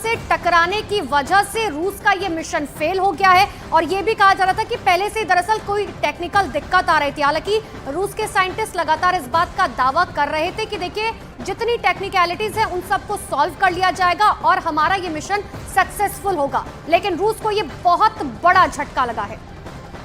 से टकराने की वजह से रूस का ये मिशन फेल हो गया है। और ये भी कहा जा रहा था कि पहले से दरअसल कोई टेक्निकल दिक्कत आ रही थी। हालांकि रूस के साइंटिस्ट लगातार इस बात का दावा कर रहे थे कि देखिए जितनी टेक्निकलिटीज है उन सबको सॉल्व कर लिया जाएगा और हमारा ये मिशन सक्सेसफुल होगा। लेकिन रूस को ये बहुत बड़ा झटका लगा है।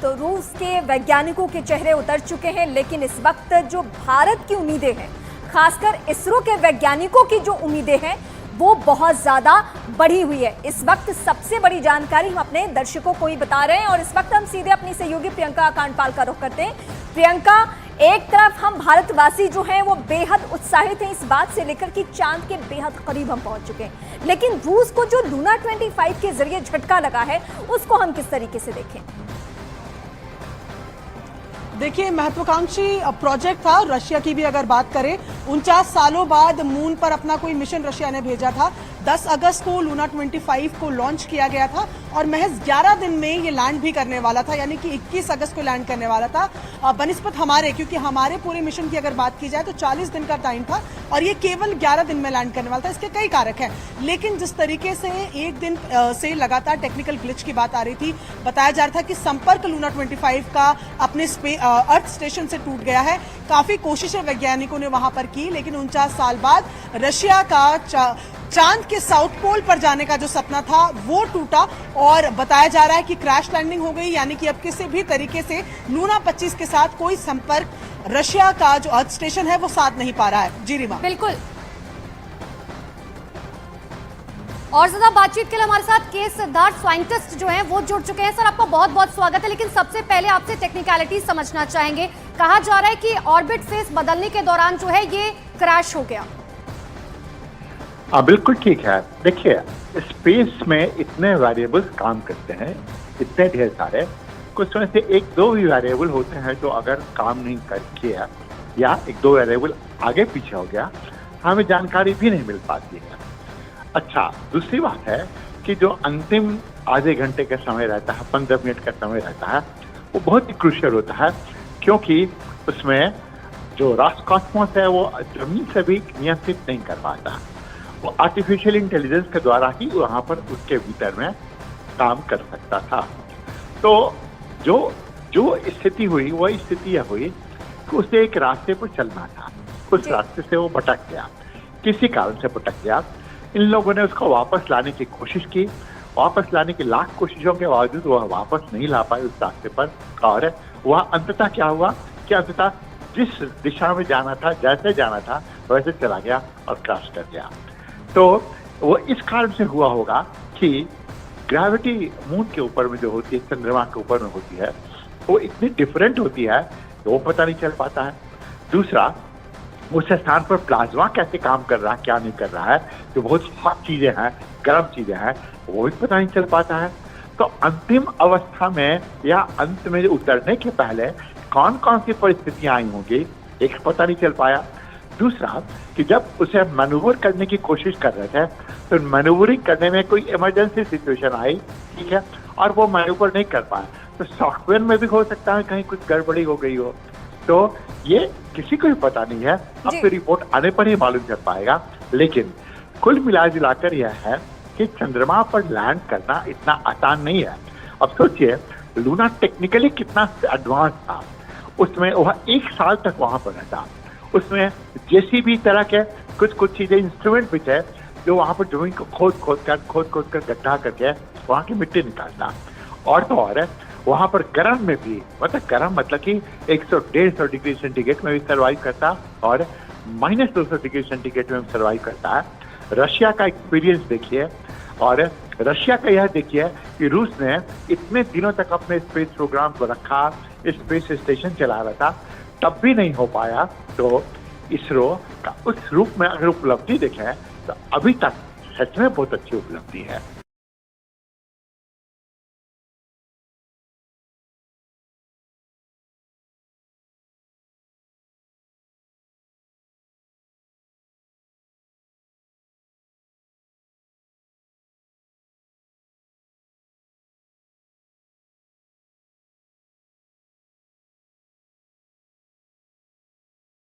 तो रूस के वैज्ञानिकों के चेहरे उतर चुके हैं, लेकिन इस वक्त जो भारत की उम्मीदें हैं, खासकर इसरो के वैज्ञानिकों की जो उम्मीदें हैं वो बहुत ज्यादा बढ़ी हुई है। इस वक्त सबसे बड़ी जानकारी हम अपने दर्शकों को ही बता रहे हैं और इस वक्त हम सीधे अपनी सहयोगी प्रियंका कांडपाल का रुख करते हैं। प्रियंका, एक तरफ हम भारतवासी जो हैं वो बेहद उत्साहित हैं इस बात से लेकर कि चांद के बेहद करीब हम पहुंच चुके हैं, लेकिन रूस को जो लूना 25 के जरिए झटका लगा है उसको हम किस तरीके से देखें? देखिए, महत्वाकांक्षी प्रोजेक्ट था। रशिया की भी अगर बात करें, 49 सालों बाद मून पर अपना कोई मिशन रशिया ने भेजा था। 10 अगस्त को लूना 25 को लॉन्च किया गया था और महज 11 दिन में ये लैंड भी करने वाला था, यानी कि 21 अगस्त को लैंड करने वाला था बनिस्बत हमारे, क्योंकि हमारे पूरे मिशन की अगर बात की जाए तो 40 दिन का टाइम था और ये केवल 11 दिन में लैंड करने वाला था। इसके कई कारक हैं, लेकिन जिस तरीके से एक दिन से लगातार टेक्निकल ग्लिच की बात आ रही थी, बताया जा रहा था कि संपर्क लूना 25 का अपने अर्थ स्टेशन से टूट गया है। काफी कोशिशें वैज्ञानिकों ने वहां पर की, लेकिन 49 साल बाद रशिया का चांद के साउथ पोल पर जाने का जो सपना था वो टूटा और बताया जा रहा है कि क्रैश लैंडिंग हो गई, यानी कि अब किसी भी तरीके से लूना 25 के साथ कोई संपर्क रशिया का जो अर्थ स्टेशन है वो साथ नहीं पा रहा है। जी रीमा, बिल्कुल। और ज्यादा बातचीत के लिए हमारे साथ के सिद्धार्थ साइंटिस्ट जो हैं वो जुड़ चुके हैं। सर, आपका बहुत बहुत स्वागत है। लेकिन सबसे पहले आपसे टेक्निकलिटी समझना चाहेंगे। कहा जा रहा है कि ऑर्बिट फेस बदलने के दौरान जो है ये क्रैश हो गया। बिल्कुल ठीक है। देखिए, स्पेस में इतने वेरिएबल्स काम करते हैं, इतने ढेर सारे, कुछ में से एक दो भी वेरिएबल होते हैं जो अगर काम नहीं कर किया या एक दो वेरिएबल आगे पीछे हो गया, हमें जानकारी भी नहीं मिल पाती है। अच्छा, दूसरी बात है कि जो अंतिम आधे घंटे का समय रहता है, 15 मिनट का समय रहता है, वो बहुत ही क्रूशियल होता है, क्योंकि उसमें जो रॉसकॉस्मोस है वो जमीन से भी नियंत्रित नहीं कर पाता। वो आर्टिफिशियल इंटेलिजेंस के द्वारा ही वहाँ पर उसके भीतर में काम कर सकता था। तो जो स्थिति हुई, वह स्थिति यह हुई कि उसे एक रास्ते पर चलना था, उस रास्ते से वो भटक गया, किसी कारण से भटक गया। इन लोगों ने उसको वापस लाने की कोशिश की, वापस लाने की लाख कोशिशों के बावजूद वह वापस नहीं ला पाए उस रास्ते पर, और वह अंततः क्या हुआ कि अंततः जिस दिशा में जाना था, जैसे जाना था वैसे चला गया और क्रैश कर गया। तो वो इस कारण से हुआ होगा कि ग्रेविटी मून के ऊपर में जो होती है, चंद्रमा के ऊपर में होती है, वो इतनी डिफरेंट होती है कि वो पता नहीं चल पाता है। दूसरा, उस स्थान पर प्लाज्मा कैसे काम कर रहा है, क्या नहीं कर रहा है, जो बहुत हॉट चीजें हैं, गर्म चीजें हैं, वो भी पता नहीं चल पाता है। तो अंतिम अवस्था में या अंत में उतरने के पहले कौन कौन सी परिस्थितियां आई होंगी, एक पता नहीं चल पाया। दूसरा कि जब उसे मैनूवर करने की कोशिश कर रहे थे तो मैनूवरिंग करने में कोई इमरजेंसी सिचुएशन आई, ठीक है, और वो मैनूवर नहीं कर पाया, तो सॉफ्टवेयर में भी हो सकता है कहीं कुछ गड़बड़ी हो गई हो। तो ये किसी को भी पता नहीं है, अब तो रिपोर्ट आने पर ही मालूम चल पाएगा। लेकिन कुल मिलाजुलाकर यह है कि चंद्रमा पर लैंड करना इतना आसान नहीं है। अब सोचिए, लूना टेक्निकली कितना एडवांस था, उसमें वह 1 साल तक वहां पर रहता, उसमें जेसीबी तरह के कुछ चीजें, इंस्ट्रूमेंट भी थे जो वहां पर जमीन को खोद खोद कर गड्ढा करके वहां की मिट्टी निकालता। और तो और वहां पर गर्म में भी, मतलब कि 100-150 डिग्री सेंटीग्रेड में भी सर्वाइव करता और -200 डिग्री सेंटीग्रेड में भी सर्वाइव करता है। रशिया का एक्सपीरियंस देखिए, और रशिया का यह देखिए कि रूस ने इतने दिनों तक अपने स्पेस प्रोग्राम को रखा, स्पेस स्टेशन चला रहा था, तब भी नहीं हो पाया। तो इसरो का उस रूप में अगर उपलब्धि देखें तो अभी तक सच में बहुत अच्छी उपलब्धि है।